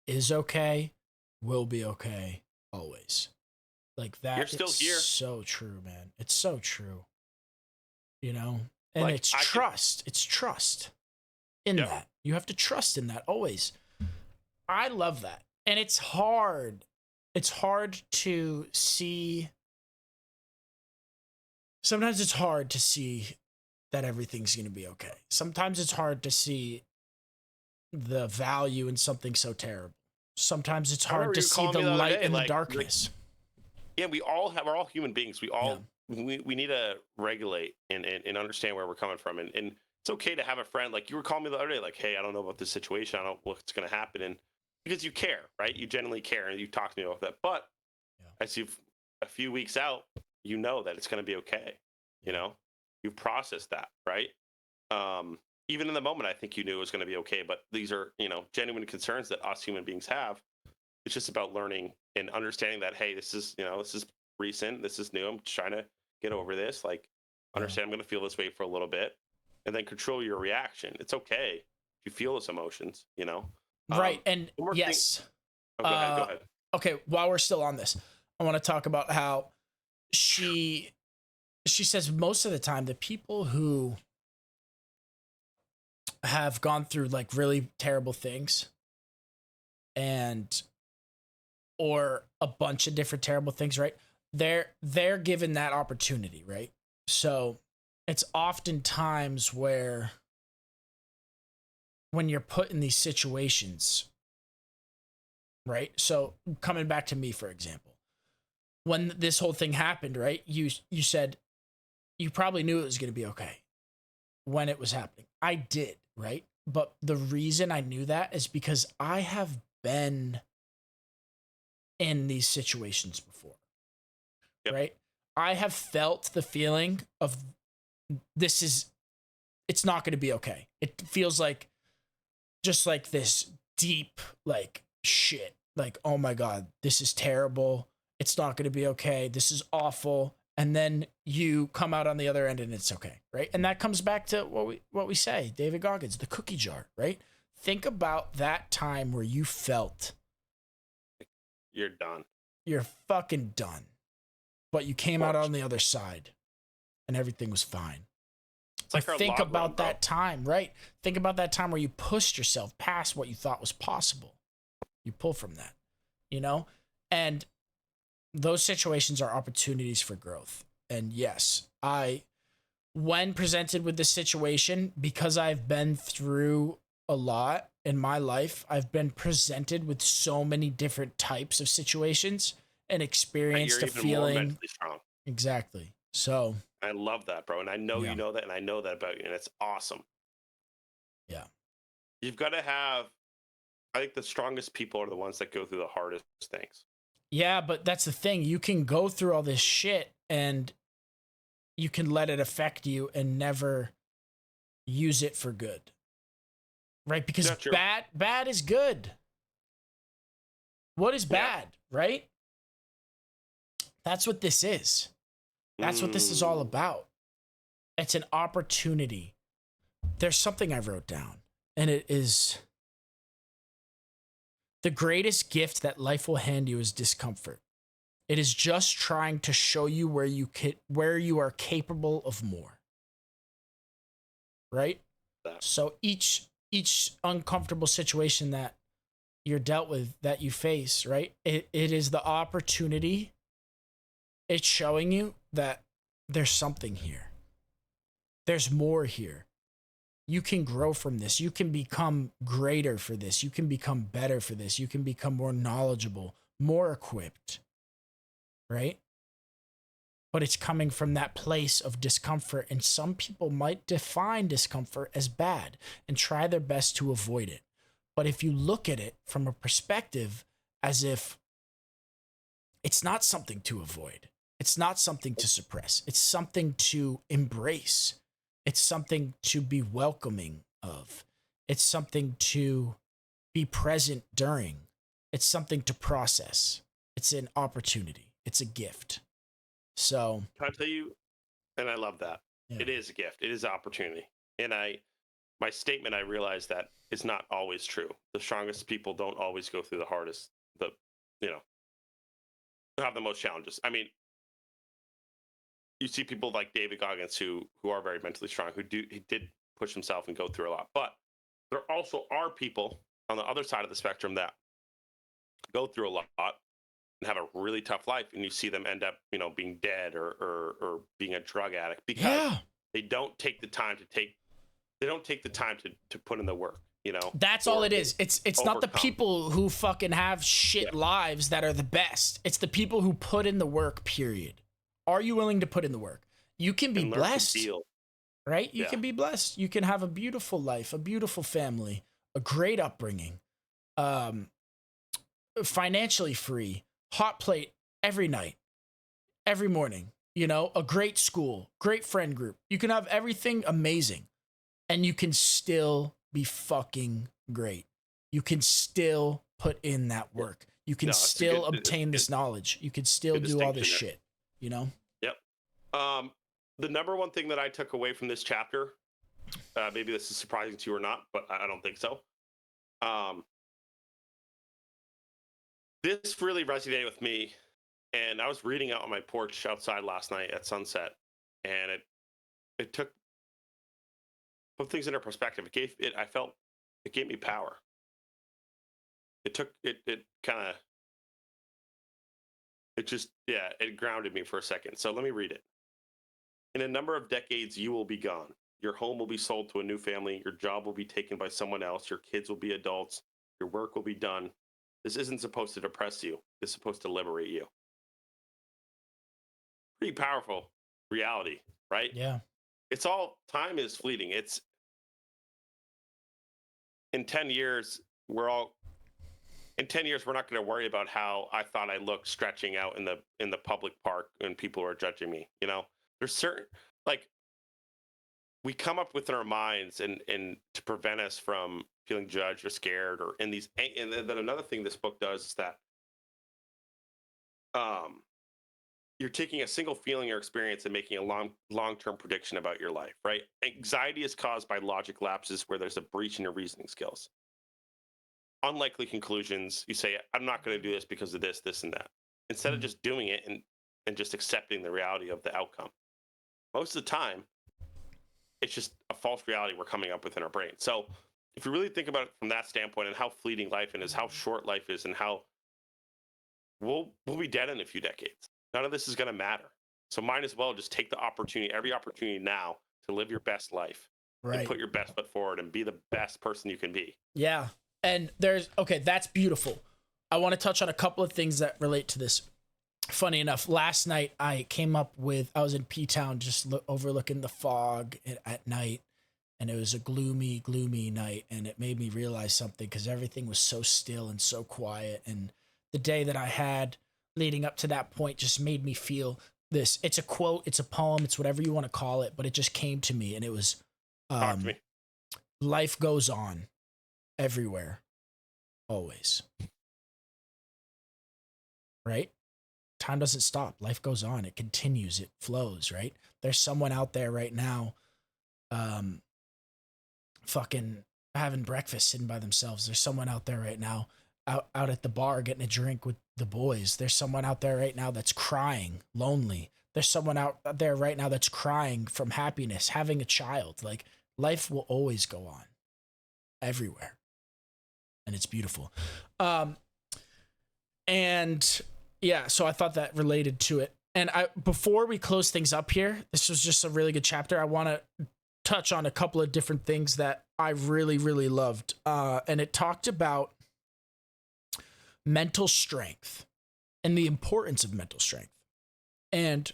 is okay, will be okay, always. Like that. You're still here. So true, man. It's so true. And like, it's trust. It's trust in that. You have to trust in that always. I love that. And it's hard. It's hard to see. Sometimes it's hard to see that everything's going to be okay. Sometimes it's hard to see the value in something so terrible. Sometimes it's hard to see the light in the darkness. We're all human beings. We all we need to regulate and understand where we're coming from. And it's okay to have a friend, like you were calling me the other day, like, hey, I don't know about this situation. I don't know what's going to happen. And because you care, right? You genuinely care, and you talk to me about that. But as you've a few weeks out, you know that it's going to be okay. You've processed that, right? Even in the moment, I think you knew it was going to be okay. But these are, genuine concerns that us human beings have. It's just about learning and understanding that, hey, this is recent. This is new. I'm trying to get over this. Like, understand I'm going to feel this way for a little bit, and then control your reaction. It's okay if you feel those emotions, Right. And yes. Go ahead. Okay. While we're still on this, I want to talk about how she says most of the time the people who have gone through like really terrible things or a bunch of different terrible things, right? They're given that opportunity, right? So it's oftentimes when you're put in these situations, right? So coming back to me, for example, when this whole thing happened, right? You said, you probably knew it was going to be okay when it was happening. I did, right? But the reason I knew that is because I have been in these situations before, Yep. right? I have felt the feeling of it's not going to be okay. It feels like just like this deep, like shit. Like, oh my God, this is terrible. It's not going to be okay. This is awful. And then you come out on the other end and it's okay, right? And that comes back to what we say, David Goggins, the cookie jar, right? Think about that time where you felt You're done. you're fucking done, but you came out on the other side and everything was fine. It's like our Think log about run, bro. that time, right? Think about that time where you pushed yourself past what you thought was possible. You pull from that, you know? And those situations are opportunities for growth. And yes, when presented with this situation, because I've been through a lot in my life, I've been presented with so many different types of situations and experienced You're a even more feeling. mentally strong. Exactly. So I love that, bro. And I know you know that, and I know that about you, and it's awesome. Yeah. You've got to have, I think the strongest people are the ones that go through the hardest things. Yeah, but that's the thing. You can go through all this shit and you can let it affect you and never use it for good. Right? Because bad is good. What is bad, right? That's what this is. That's what this is all about. It's an opportunity. There's something I wrote down, and it is the greatest gift that life will hand you is discomfort. It is just trying to show you where you are capable of more. Right? So each uncomfortable situation that you're dealt with, that you face, right? It is the opportunity. It's showing you that there's something here. There's more here. You can grow from this. You can become greater for this. You can become better for this. You can become more knowledgeable, more equipped, right? But it's coming from that place of discomfort. And some people might define discomfort as bad and try their best to avoid it. But if you look at it from a perspective as if it's not something to avoid, it's not something to suppress, it's something to embrace, it's something to be welcoming of, it's something to be present during, it's something to process, it's an opportunity, it's a gift. So, can I tell you, and I love that. Yeah. It is a gift, it is opportunity. And my statement, I realize that is not always true. The strongest people don't always go through the hardest, have the most challenges. I mean, you see people like David Goggins who are very mentally strong, he did push himself and go through a lot. But there also are people on the other side of the spectrum that go through a lot and have a really tough life, and you see them end up, being dead or being a drug addict because they don't take the time to put in the work. That's all it is. It's not the people who fucking have shit lives that are the best. It's the people who put in the work, period. Are you willing to put in the work? You can be blessed, right? You can be blessed. You can have a beautiful life, a beautiful family, a great upbringing, financially free, hot plate every night, every morning, a great school, great friend group. You can have everything amazing, and you can still be fucking great. You can still put in that work. You can still obtain this knowledge. You can still do all this shit, Yep. The number one thing that I took away from this chapter, maybe this is surprising to you or not, but I don't think so. This really resonated with me, and I was reading out on my porch outside last night at sunset, and it took put things into perspective. It gave me power. It grounded me for a second. So let me read it. In a number of decades, you will be gone. Your home will be sold to a new family. Your job will be taken by someone else. Your kids will be adults. Your work will be done. This isn't supposed to depress you. It's supposed to liberate you. Pretty powerful reality, right? Yeah. It's all, time is fleeting. It's in 10 years, in 10 years, we're not going to worry about how I thought I looked stretching out in the public park and people are judging me. There's certain, like, we come up within our minds and to prevent us from feeling judged or scared or in these. And then another thing this book does is that um you're taking a single feeling or experience and making a long-term prediction about your life, right? Anxiety is caused by logic lapses where there's a breach in your reasoning skills. Unlikely conclusions, you say, I'm not going to do this because of this and that, instead of just doing it and just accepting the reality of the outcome. Most of the time, it's just a false reality we're coming up with in our brain. So if you really think about it from that standpoint and how fleeting life is, how short life is, and how we'll be dead in a few decades, none of this is going to matter. So might as well just take the opportunity, every opportunity now, to live your best life, Right. and put your best foot forward and be the best person you can be. Yeah. And that's beautiful. I want to touch on a couple of things that relate to this. Funny enough, last night I was in P-Town just overlooking the fog at night, and it was a gloomy, gloomy night, and it made me realize something because everything was so still and so quiet. And the day that I had leading up to that point just made me feel this. It's a quote, it's a poem, it's whatever you want to call it, but it just came to me, and it was, Talk to me. life goes on everywhere, always. Right? Time doesn't stop. Life goes on. It continues. It flows, right? There's someone out there right now, fucking having breakfast, sitting by themselves. There's someone out there right now out at the bar getting a drink with the boys. There's someone out there right now that's crying, lonely. There's someone out there right now that's crying from happiness, having a child. Like, life will always go on everywhere. And it's beautiful. And yeah, so I thought that related to it. And before we close things up here, this was just a really good chapter. I want to touch on a couple of different things that I really, really loved. And it talked about mental strength and the importance of mental strength. And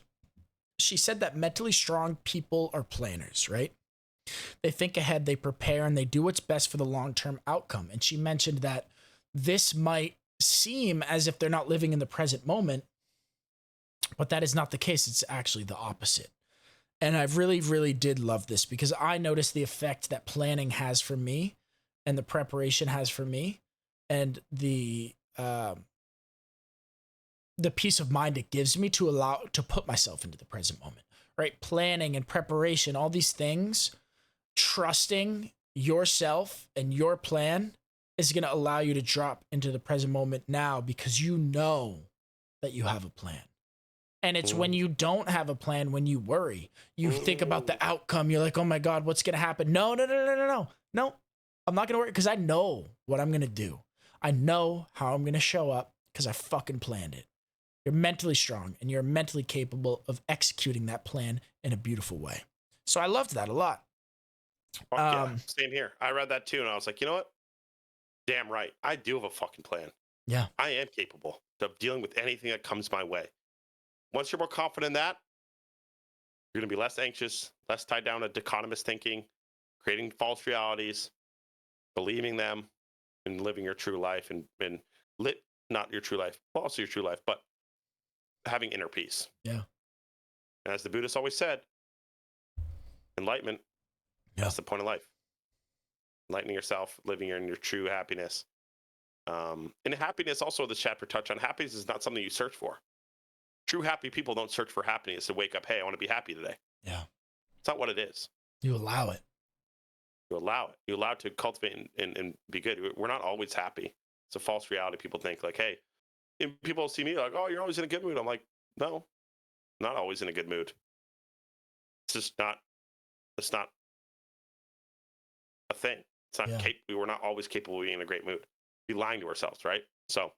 she said that mentally strong people are planners, right? They think ahead, they prepare, and they do what's best for the long-term outcome. And she mentioned that this might seem as if they're not living in the present moment, but that is not the case. It's actually the opposite. And I really, really did love this because I noticed the effect that planning has for me and the preparation has for me and the peace of mind it gives me to put myself into the present moment, right? Planning and preparation, all these things, trusting yourself and your plan is going to allow you to drop into the present moment now because you know that you have a plan. And it's when you don't have a plan, when you worry, you think about the outcome. You're like, oh my God, what's going to happen? No, I'm not going to worry because I know what I'm going to do. I know how I'm going to show up because I fucking planned it. You're mentally strong and you're mentally capable of executing that plan in a beautiful way. So I loved that a lot. Yeah, same here. I read that too, and I was like, you know what? Damn right. I do have a fucking plan. Yeah. I am capable of dealing with anything that comes my way. Once you're more confident in that, you're going to be less anxious, less tied down to dichotomous thinking, creating false realities, believing them, and living your true life and not your true life, but also your true life, but having inner peace. Yeah. And as the Buddhists always said, enlightenment, that's the point of life. Enlightening yourself, living in your true happiness. And happiness, also, this chapter touched on, happiness is not something you search for. True happy people don't search for happiness to wake up, hey, I want to be happy today. Yeah. It's not what it is. You allow it. You allow it. You allow it to cultivate and be good. We're not always happy. It's a false reality. People think like, hey, people see me like, oh, you're always in a good mood. I'm like, no, not always in a good mood. It's not a thing. It's not we're not always capable of being in a great mood. Be lying to ourselves, right? So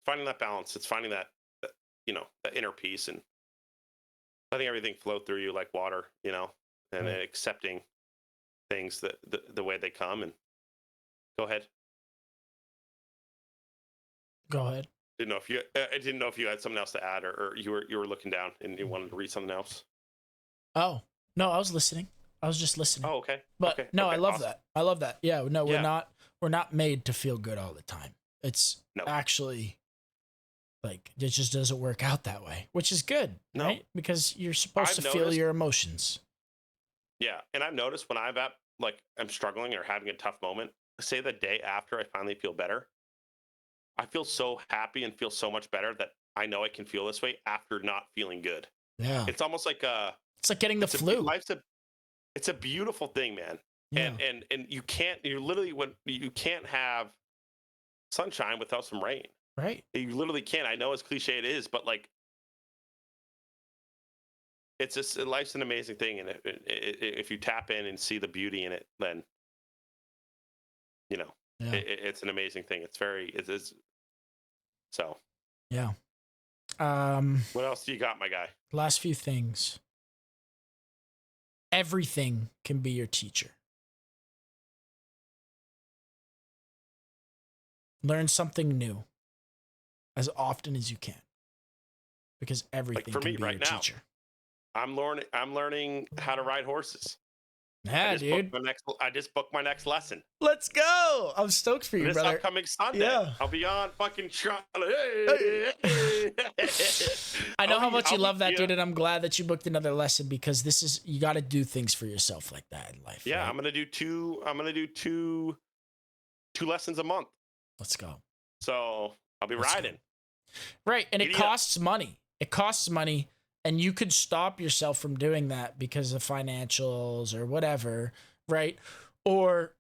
finding that balance, it's finding that that inner peace and letting everything flow through you like water, and then accepting things that the way they come. And go ahead. Didn't know if you. I didn't know if you had something else to add, or you were looking down and you wanted to read something else. Oh, no, I was listening. I was just listening. Oh, okay. But okay. no, okay. I love Awesome. that. I love that. Yeah, no, Yeah. we're not made to feel good all the time. It's No. actually like it just doesn't work out that way, which is good, No. right? Because you're supposed I've to feel noticed- your emotions. Yeah, and I've noticed when I'm struggling or having a tough moment, say the day after I finally feel better, I feel so happy and feel so much better that I know I can feel this way after not feeling good. Yeah. It's almost like It's like getting the flu. It's a beautiful thing, man. Yeah. And you can't have sunshine without some rain. Right. You literally can't. I know as cliche it is, but like it's just life's an amazing thing, and if you tap in and see the beauty in it, then Yeah. it's an amazing thing. It is. So Yeah. what else do you got, my guy? Last few things. Everything can be your teacher. Learn something new as often as you can. Because everything for can me be right your now, teacher. I'm learning how to ride horses. Yeah, dude. I just booked my next lesson. Let's go. I'm stoked for you, This brother. upcoming Sunday. Yeah. I'll be on fucking I know how much you love that, dude, and I'm glad that you booked another lesson because you got to do things for yourself like that in life. Yeah, right? I'm gonna do two lessons a month. Let's go. So I'll be Let's riding. go. Right, and it Giddy up. costs money. It costs money, and you could stop yourself from doing that because of financials or whatever, right? Or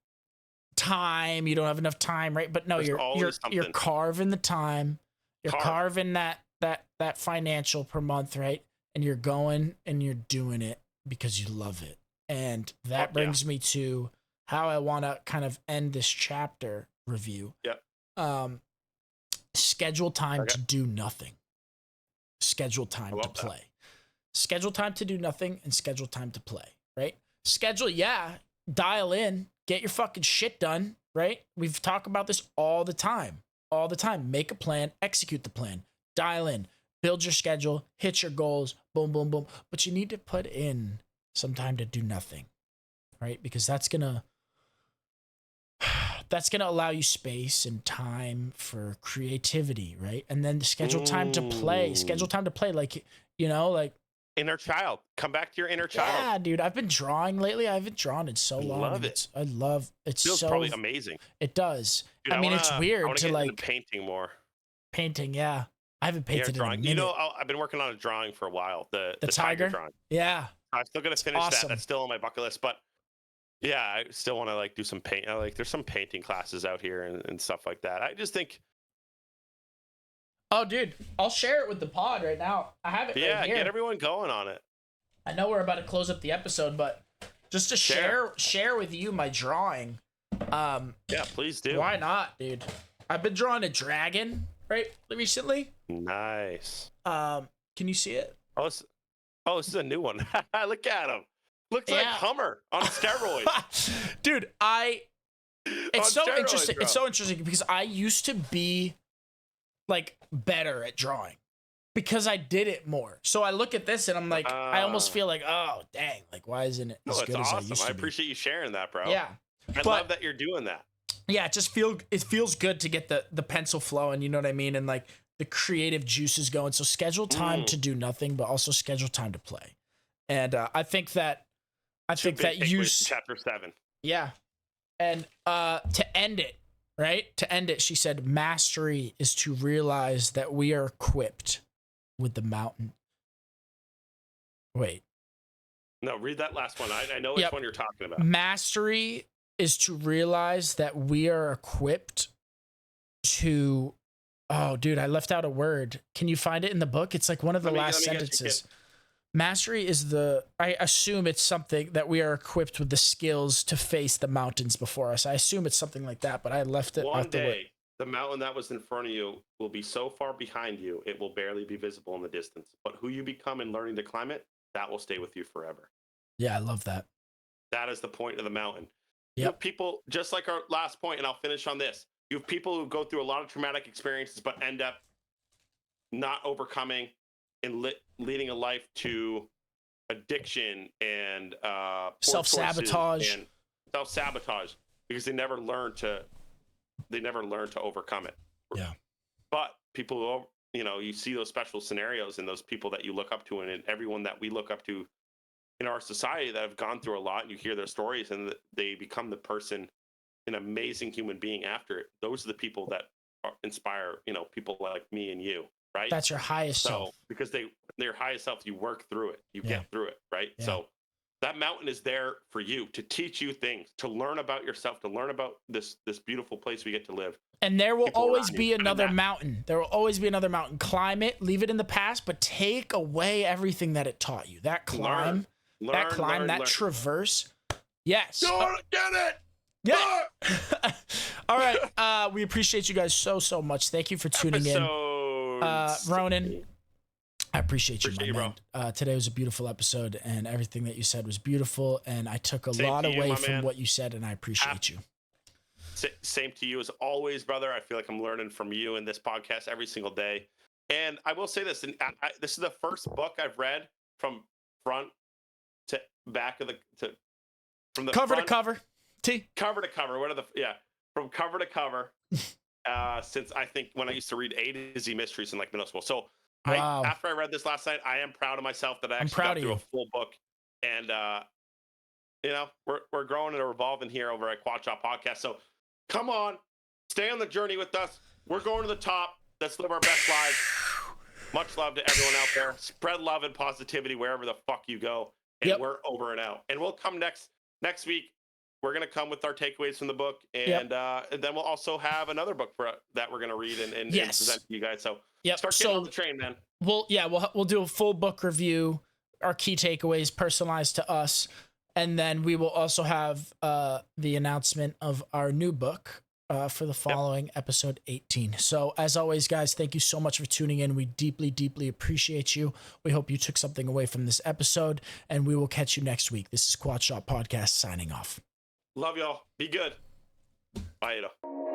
time. You don't have enough time, right? But no, There's you're always something. carving the time. You're carving that financial per month, right? And you're going and you're doing it because you love it. And that brings me to how I want to kind of end this chapter review. Yep. Schedule time to do nothing. Schedule time to play. Schedule time to do nothing and schedule time to play, right? Schedule, dial in, get your fucking shit done, right? We've talked about this all the time. All the time. Make a plan, execute the plan, dial in, build your schedule, hit your goals, boom, boom, boom. But you need to put in some time to do nothing, right? Because that's gonna allow you space and time for creativity, right? And then schedule time to play. Schedule time to play, like inner child. Come back to your inner child. Yeah, dude. I've been drawing lately. I haven't drawn in so long. Love it. I love it. Feels probably amazing. It does. Dude, it's weird to get into painting more. Painting, yeah. I haven't painted in a minute. I've been working on a drawing for a while. The tiger drawing. Yeah. I'm still gonna finish awesome. that. That's still on my bucket list, but yeah, I still want to do some paint. There's some painting classes out here and stuff like that. I just think. Oh, dude, I'll share it with the pod right now. I have it. Yeah, right here. Get everyone going on it. I know we're about to close up the episode, but just to share with you my drawing. Yeah, please do. Why not, dude? I've been drawing a dragon recently. Nice. Can you see it? Oh, this is a new one. Look at him. Looks like Hummer on steroids. Dude, it's so interesting. Bro. It's so interesting because I used to be better at drawing because I did it more. So I look at this and I'm like, I almost feel like, oh dang, why isn't it as good as I used to be? I appreciate you sharing that, bro. Yeah. I love that you're doing that. Yeah, it feels good to get the pencil flowing, you know what I mean? And the creative juices going. So schedule time to do nothing, but also schedule time to play. And I think that chapter 7. Yeah. And to end it, she said, mastery is to realize that we are equipped with the mountain. Wait. No, read that last one. I know which one you're talking about. Mastery is to realize that we are equipped to... Oh, dude, I left out a word. Can you find it in the book? It's one of the last sentences. Mastery is I assume it's something that we are equipped with the skills to face the mountains before us. I assume it's something like that, but I left it. One day, the mountain that was in front of you will be so far behind you, it will barely be visible in the distance. But who you become in learning to climb it, that will stay with you forever. Yeah, I love that. That is the point of the mountain. Yep. You have people, just like our last point, and I'll finish on this. You have people who go through a lot of traumatic experiences, but end up not overcoming and leading a life to addiction and self-sabotage and self-sabotage because they never learn to overcome it. Yeah. But people, you know, you see those special scenarios and those people that you look up to, and everyone that we look up to in our society that have gone through a lot, and you hear their stories and they become the person, an amazing human being after it. Those are the people that inspire, you know, people like me and you, right? That's your highest self. Because their highest self, you work through it, you get through it, right? Yeah. So that mountain is there for you to teach you things, to learn about yourself, to learn about this beautiful place we get to live. And there will always be another mountain. There will always be another mountain. Climb it, leave it in the past, but take away everything that it taught you. That climb, that traverse. Yes. Don't get it. Yeah. All right. We appreciate you guys so much. Thank you for tuning in. Ronan, I appreciate you, my man. Today was a beautiful episode, and everything that you said was beautiful, and I took a lot away from what you said, and I appreciate you. Same to you as always, brother. I feel like I'm learning from you in this podcast every single day. And I will say this, and this is the first book I've read from front to back of from the cover front, to cover. Cover to cover. From cover to cover. Since I think when I used to read A to Z mysteries in like middle school. So after I read this last night, I am proud of myself that I actually got through a full book. And you know, we're growing and evolving here over at Quad Shop Podcast. So come on, stay on the journey with us. We're going to the top. Let's live our best lives. Much love to everyone out there. Spread love and positivity wherever the fuck you go. And we're over and out. And we'll come next week. We're going to come with our takeaways from the book, and then we'll also have another book that we're going to read and present to you guys. So start getting on the train, man. We'll do a full book review, our key takeaways personalized to us, and then we will also have the announcement of our new book for the following episode 18. So as always, guys, thank you so much for tuning in. We deeply, deeply appreciate you. We hope you took something away from this episode, and we will catch you next week. This is Quad Shop Podcast signing off. Love y'all. Be good. Bye, Ada.